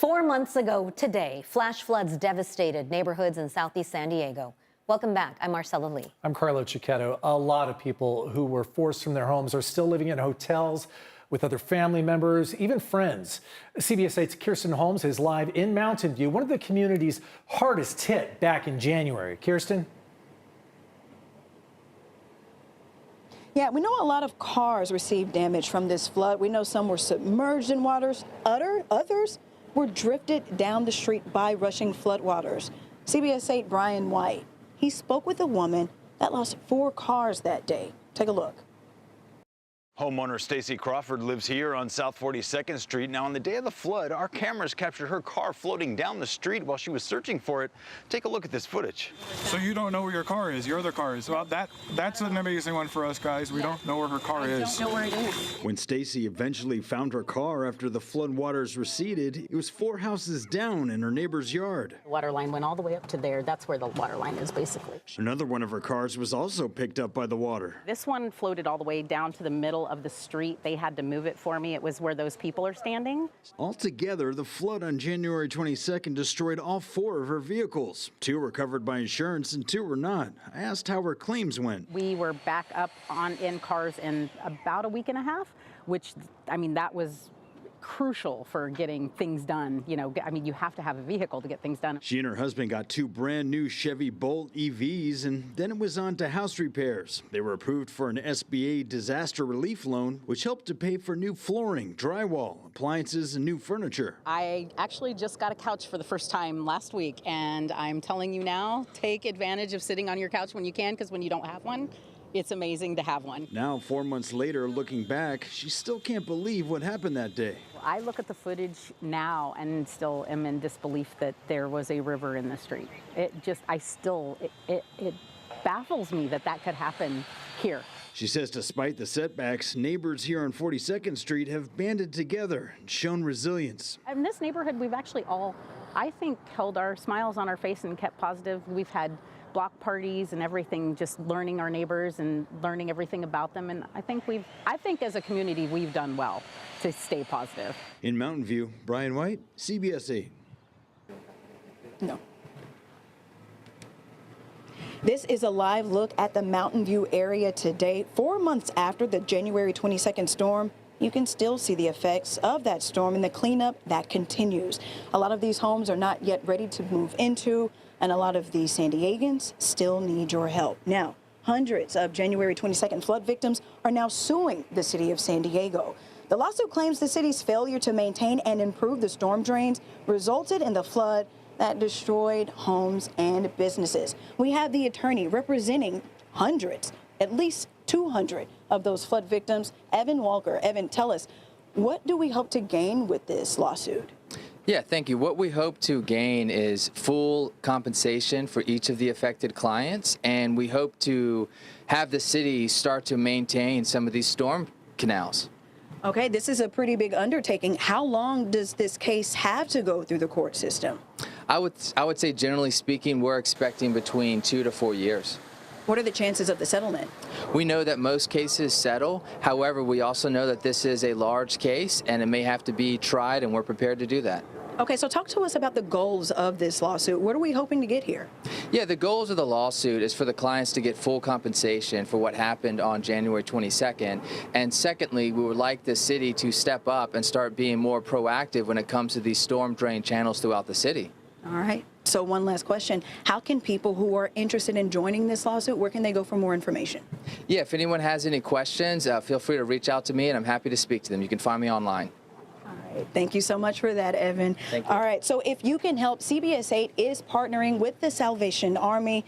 4 months ago today, flash floods devastated neighborhoods in southeast San Diego. Welcome back. I'm Marcella Lee. I'm Carlo Cicchetto. A lot of people who were forced from their homes are still living in hotels with other family members, even friends. CBS 8's Kirsten Holmes is live in Mountain View, one of the communities hardest hit back in January. Kirsten? Yeah, we know a lot of cars received damage from this flood. We know some were submerged in waters. Others were drifted down the street by rushing floodwaters. CBS 8 Brian White, he spoke with a woman that lost 4 cars that day. Take a look. Homeowner Stacey Crawford lives here on South 42nd Street. Now, on the day of the flood, our cameras captured her car floating down the street while she was searching for it. Take a look at this footage. So you don't know where your car is, your other car is. Well, that's an amazing one for us, guys. We don't know where her car is. Don't know where it is. When Stacey eventually found her car after the floodwaters receded, it was 4 houses down in her neighbor's yard. The water line went all the way up to there. That's where the water line is, basically. Another one of her cars was also picked up by the water. This one floated all the way down to the middle of the street. They had to move it for me. It was where those people are standing. Altogether, the flood on January 22nd destroyed all 4 of her vehicles. 2 were covered by insurance and 2 were not. I asked how her claims went. We were back up in cars in about a week and a half, which, I mean, that was crucial for getting things done. You know, I mean, you have to have a vehicle to get things done. She and her husband got 2 brand new Chevy Bolt EVs, and then it was on to house repairs. They were approved for an SBA disaster relief loan, which helped to pay for new flooring, drywall, appliances, and new furniture. I actually just got a couch for the first time last week, and I'm telling you now, take advantage of sitting on your couch when you can, because when you don't have one, it's amazing to have one. Now, 4 months later, looking back, she still can't believe what happened that day. I look at the footage now and still am in disbelief that there was a river in the street. It baffles me that that could happen here. She says despite the setbacks, neighbors here on 42nd Street have banded together and shown resilience. In this neighborhood, we've actually all, I think, held our smiles on our face and kept positive. We've had block parties and everything, just learning our neighbors and learning everything about them. And I think as a community, we've done well to stay positive. In Mountain View, Brian White, CBS 8. No. This is a live look at the Mountain View area today. 4 months after the January 22nd storm, you can still see the effects of that storm and the cleanup that continues. A lot of these homes are not yet ready to move into, and a lot of the San Diegans still need your help. Now, hundreds of January 22nd flood victims are now suing the city of San Diego. The lawsuit claims the city's failure to maintain and improve the storm drains resulted in the flood that destroyed homes and businesses. We have the attorney representing hundreds, at least 200 of those flood victims, Evan Walker. Evan, tell us, what do we hope to gain with this lawsuit? Yeah, thank you. What we hope to gain is full compensation for each of the affected clients, and we hope to have the city start to maintain some of these storm canals. Okay, this is a pretty big undertaking. How long does this case have to go through the court system? I would say, generally speaking, we're expecting between 2 to 4 years. What are the chances of the settlement? We know that most cases settle. However, we also know that this is a large case and it may have to be tried, and we're prepared to do that. Okay, so talk to us about the goals of this lawsuit. What are we hoping to get here? Yeah, the goals of the lawsuit is for the clients to get full compensation for what happened on January 22nd. And secondly, we would like the city to step up and start being more proactive when it comes to these storm drain channels throughout the city. All right. So one last question. How can people who are interested in joining this lawsuit, where can they go for more information? Yeah, if anyone has any questions, feel free to reach out to me, and I'm happy to speak to them. You can find me online. All right. Thank you so much for that, Evan. Thank you. All right. So if you can help, CBS 8 is partnering with the Salvation Army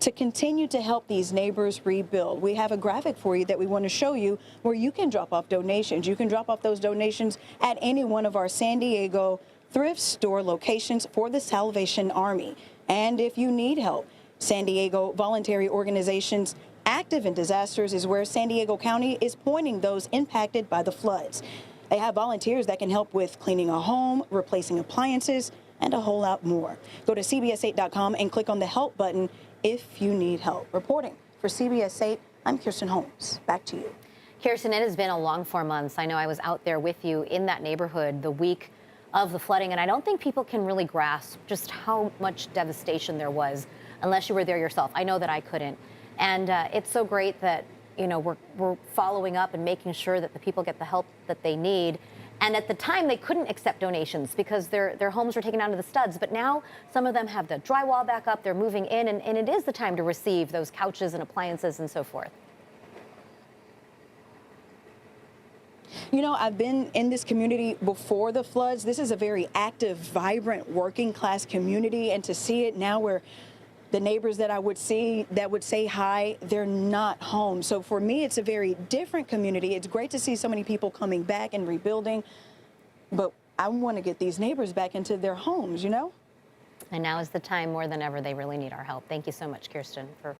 to continue to help these neighbors rebuild. We have a graphic for you that we want to show you where you can drop off donations. You can drop off those donations at any one of our San Diego thrift store locations for the Salvation Army. And if you need help, San Diego voluntary organizations active in disasters is where San Diego County is pointing those impacted by the floods. They have volunteers that can help with cleaning a home, replacing appliances, and a whole lot more. Go to CBS8.com and click on the help button if you need help. Reporting for CBS 8, I'm Kirsten Holmes. Back to you. Kirsten, it has been a long 4 months. I know I was out there with you in that neighborhood the week of the flooding. And I don't think people can really grasp just how much devastation there was unless you were there yourself. I know that I couldn't. And it's so great that, you know, we're following up and making sure that the people get the help that they need. And at the time, they couldn't accept donations because their homes were taken down to the studs. But now some of them have the drywall back up. They're moving in, and it is the time to receive those couches and appliances and so forth. You know, I've been in this community before the floods. This is a very active, vibrant, working class community. And to see it now where the neighbors that I would see that would say hi, they're not home. So for me, it's a very different community. It's great to see so many people coming back and rebuilding, but I want to get these neighbors back into their homes, you know? And now is the time more than ever they really need our help. Thank you so much, Kirsten, for